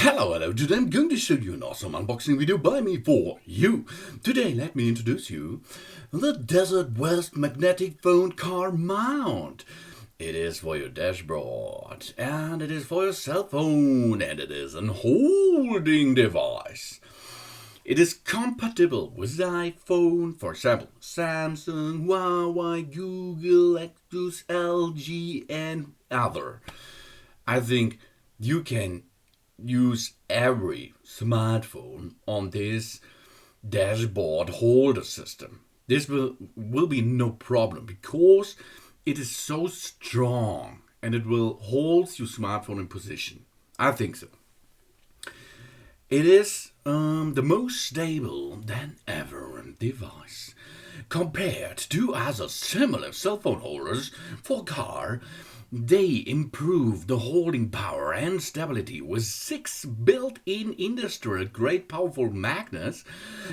Hello, today I'm going to show you an awesome unboxing video by me for you. Today let me introduce you the DesertWest magnetic phone car mount. It is for your dashboard, and it is for your cell phone, and it is an holding device. It is compatible with the iPhone, for example, Samsung, Huawei, Google, Lexus, LG, and other. I think you can use every smartphone on this dashboard holder system. This will be no problem because it is so strong and it will hold your smartphone in position. I think so. It is the most stable than ever device compared to other similar cell phone holders for car. They improve the holding power and stability with 6 built-in industrial-grade powerful magnets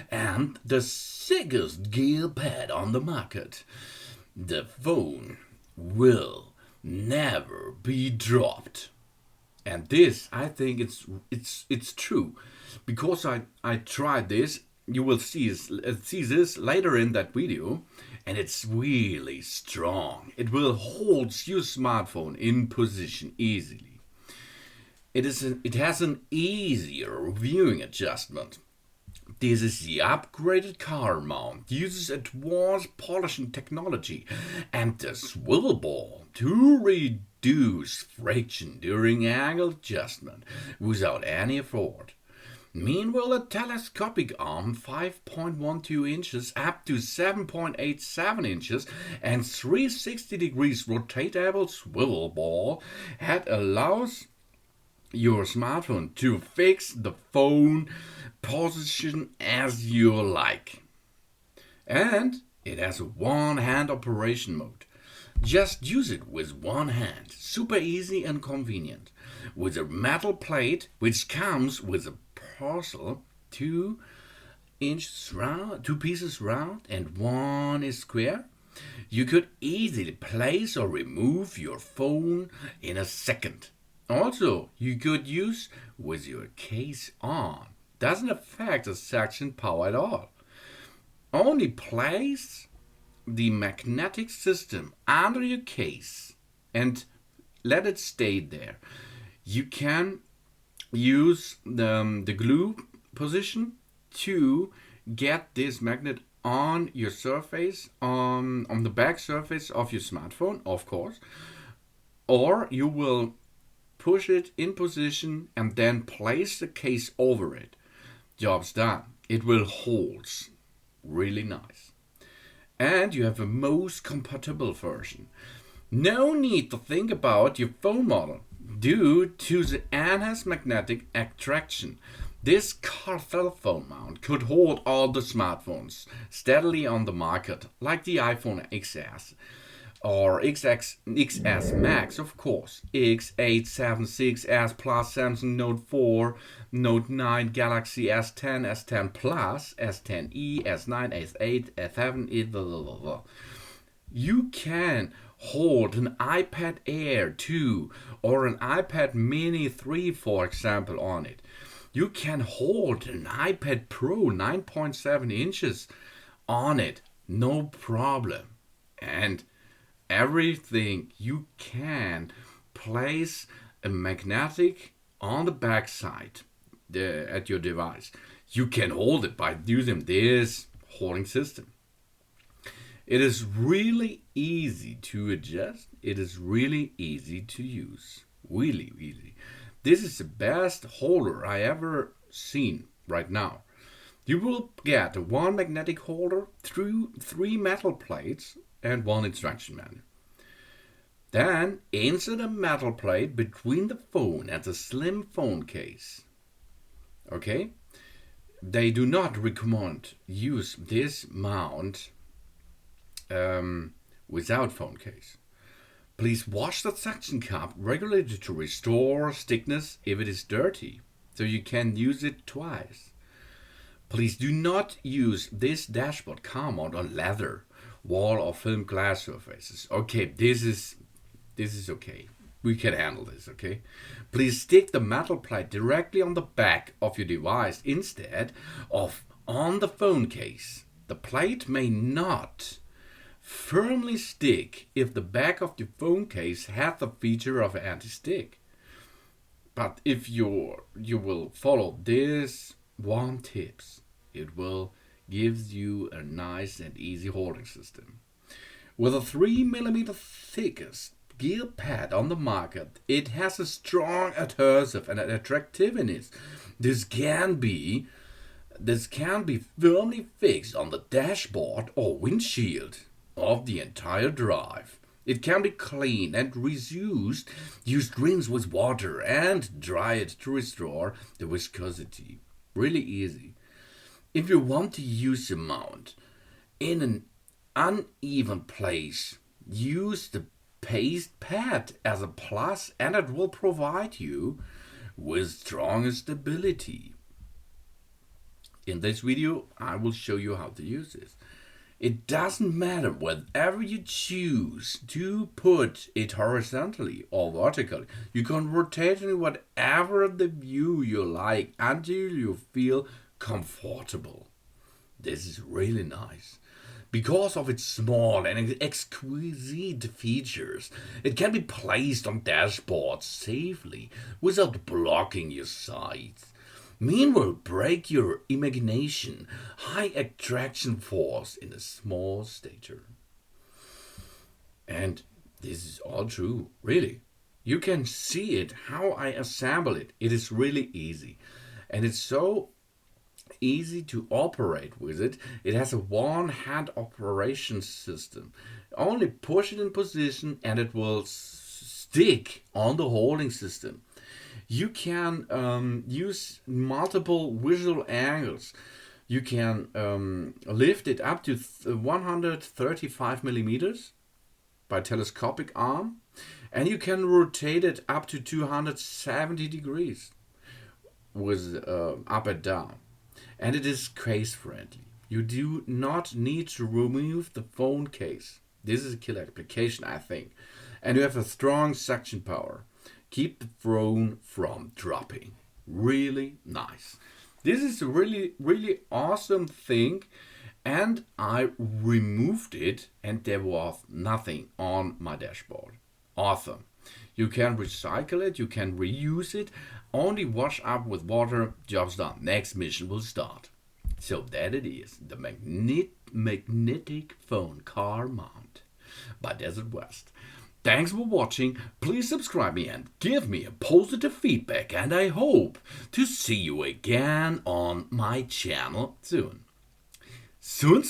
and the thickest gear pad on the market. The phone will never be dropped. And this, I think it's true, because I tried this. You will see this later in that video, and it's really strong. It will hold your smartphone in position easily. It has an easier viewing adjustment. This is the upgraded car mount, uses advanced polishing technology and the swivel ball to reduce friction during angle adjustment without any effort. Meanwhile, a telescopic arm 5.12 inches up to 7.87 inches and 360 degrees rotatable swivel ball head allows your smartphone to fix the phone position as you like. And it has a one-hand operation mode. Just use it with one hand. Super easy and convenient. With a metal plate which comes with a parcel, 2 inches round, 2 pieces round, and 1 is square. You could easily place or remove your phone in a second. Also, you could use with your case on. Doesn't affect the suction power at all. Only place the magnetic system under your case and let it stay there. You can use the glue position to get this magnet on your surface, on the back surface of your smartphone, of course, or you will push it in position and then place the case over it. Job's done. It will hold really nice. And you have a most compatible version. No need to think about your phone model. Due to the enhanced magnetic attraction, this car cell phone mount could hold all the smartphones steadily on the market, like the iPhone XS or XS Max, of course, X8, 7, 6S Plus, Samsung Note 4, Note 9, Galaxy S10, S10 Plus, S10e, S9, S8, S7, You can hold an iPad Air 2 or an iPad Mini 3, for example, on it. You can hold an iPad Pro 9.7 inches on it, no problem. And everything you can place a magnetic on the back side at your device. You can hold it by using this holding system. It is really easy to adjust. It is really easy to use. Really easy. This is the best holder I ever seen right now. You will get one magnetic holder through 3 metal plates and 1 instruction manual. Then insert a metal plate between the phone and the slim phone case. Okay? They do not recommend use this mount without phone case. Please wash the suction cup regularly to restore thickness if it is dirty, so you can use it twice. Please do not use this dashboard car mount on leather, wall or film glass surfaces. Okay, this is okay. We can handle this, okay? Please stick the metal plate directly on the back of your device instead of on the phone case. The plate may not firmly stick if the back of your phone case has the feature of anti-stick. But if you will follow this one tips, it will give you a nice and easy holding system. With a 3mm thickest gear pad on the market, it has a strong adhesive and attractiveness. This can be firmly fixed on the dashboard or windshield of the entire drive. It can be cleaned and reused, used rinsed with water and dried to restore the viscosity. Really easy. If you want to use the mount in an uneven place, use the paste pad as a plus and it will provide you with strong stability. In this video, I will show you how to use this. It doesn't matter whether you choose to put it horizontally or vertically. You can rotate it in whatever the view you like until you feel comfortable. This is really nice. Because of its small and exquisite features, it can be placed on dashboards safely without blocking your sights. Meanwhile, break your imagination, high attraction force in a small stature. And this is all true, really. You can see it, how I assemble it. It is really easy. And it's so easy to operate with it. It has a one-hand operation system. Only push it in position and it will stick on the holding system. You can use multiple visual angles. You can lift it up to 135 millimeters by telescopic arm, and you can rotate it up to 270 degrees with up and down. And it is case friendly. You do not need to remove the phone case. This is a killer application, I think. And you have a strong suction power. Keep the phone from dropping. Really nice. This is a really awesome thing. And I removed it and there was nothing on my dashboard. Awesome. You can recycle it, you can reuse it. Only wash up with water, job's done. Next mission will start. So that it is, the magnetic phone car mount by DesertWest. Thanks for watching. Please subscribe me and give me a positive feedback. And I hope to see you again on my channel soon. Soon.